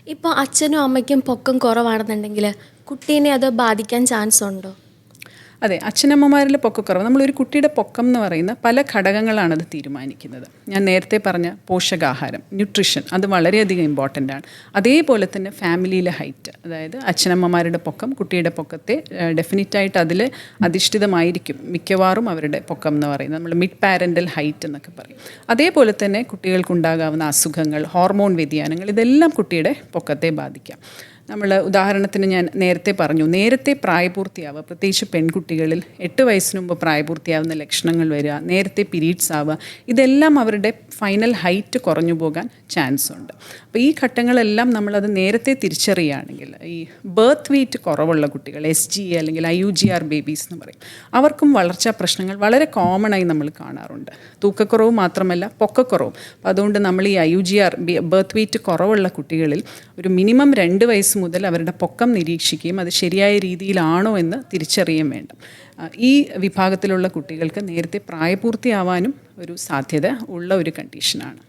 ഇപ്പോൾ അച്ഛനും അമ്മയ്ക്കും പൊക്കം കുറവാണെന്നുണ്ടെങ്കിൽ കുട്ടീനെ അത് ബാധിക്കാൻ ചാൻസ് ഉണ്ടോ? അതെ, അച്ഛനമ്മമാരിൽ പൊക്കക്കുറവ് നമ്മളൊരു കുട്ടിയുടെ പൊക്കം എന്ന് പറയുന്ന പല ഘടകങ്ങളാണ് അത് തീരുമാനിക്കുന്നത്. ഞാൻ നേരത്തെ പറഞ്ഞ പോഷകാഹാരം, ന്യൂട്രിഷൻ, അത് വളരെയധികം ഇമ്പോർട്ടൻ്റ് ആണ്. അതേപോലെ തന്നെ ഫാമിലിയിലെ ഹൈറ്റ്, അതായത് അച്ഛനമ്മമാരുടെ പൊക്കം കുട്ടിയുടെ പൊക്കത്തെ ഡെഫിനറ്റായിട്ട് അതിൽ അധിഷ്ഠിതമായിരിക്കും മിക്കവാറും അവരുടെ പൊക്കം എന്ന് പറയുന്നത്. നമ്മൾ മിഡ് പാരൻ്റൽ ഹൈറ്റ് എന്നൊക്കെ പറയും. അതേപോലെ തന്നെ കുട്ടികൾക്കുണ്ടാകാവുന്ന അസുഖങ്ങൾ, ഹോർമോൺ വ്യതിയാനങ്ങൾ, ഇതെല്ലാം കുട്ടിയുടെ പൊക്കത്തെ ബാധിക്കാം. നമ്മൾ ഉദാഹരണത്തിന് ഞാൻ നേരത്തെ പറഞ്ഞു, നേരത്തെ പ്രായപൂർത്തിയാവുക, പ്രത്യേകിച്ച് പെൺകുട്ടികളിൽ 8 വയസ്സിന് മുമ്പ് പ്രായപൂർത്തിയാവുന്ന ലക്ഷണങ്ങൾ വരിക, നേരത്തെ പീരീഡ്സ് ആവുക, ഇതെല്ലാം അവരുടെ ഫൈനൽ ഹൈറ്റ് കുറഞ്ഞു പോകാൻ ചാൻസ് ഉണ്ട്. അപ്പോൾ ഈ ഘട്ടങ്ങളെല്ലാം നമ്മളത് നേരത്തെ തിരിച്ചറിയുകയാണെങ്കിൽ, ഈ ബർത്ത് വെയ്റ്റ് കുറവുള്ള കുട്ടികൾ, SGA അല്ലെങ്കിൽ IUGR ബേബീസ് എന്ന് പറയും, അവർക്കും വളർച്ചാ പ്രശ്നങ്ങൾ വളരെ കോമണായി നമ്മൾ കാണാറുണ്ട്. തൂക്കക്കുറവ് മാത്രമല്ല പൊക്കക്കുറവും. അപ്പോൾ അതുകൊണ്ട് നമ്മൾ ഈ IUGR ബർത്ത് വെയ്റ്റ് കുറവുള്ള കുട്ടികളിൽ ഒരു മിനിമം 2 വയസ്സ് മുതൽ അവരുടെ പൊക്കം നിരീക്ഷിക്കുകയും അത് ശരിയായ രീതിയിലാണോ എന്ന് തിരിച്ചറിയുകയും വേണം. ഈ വിഭാഗത്തിലുള്ള കുട്ടികൾക്ക് നേരത്തെ പ്രായപൂർത്തിയാവാനും ഒരു സാധ്യത ഉള്ള ഒരു കണ്ടീഷനാണ്.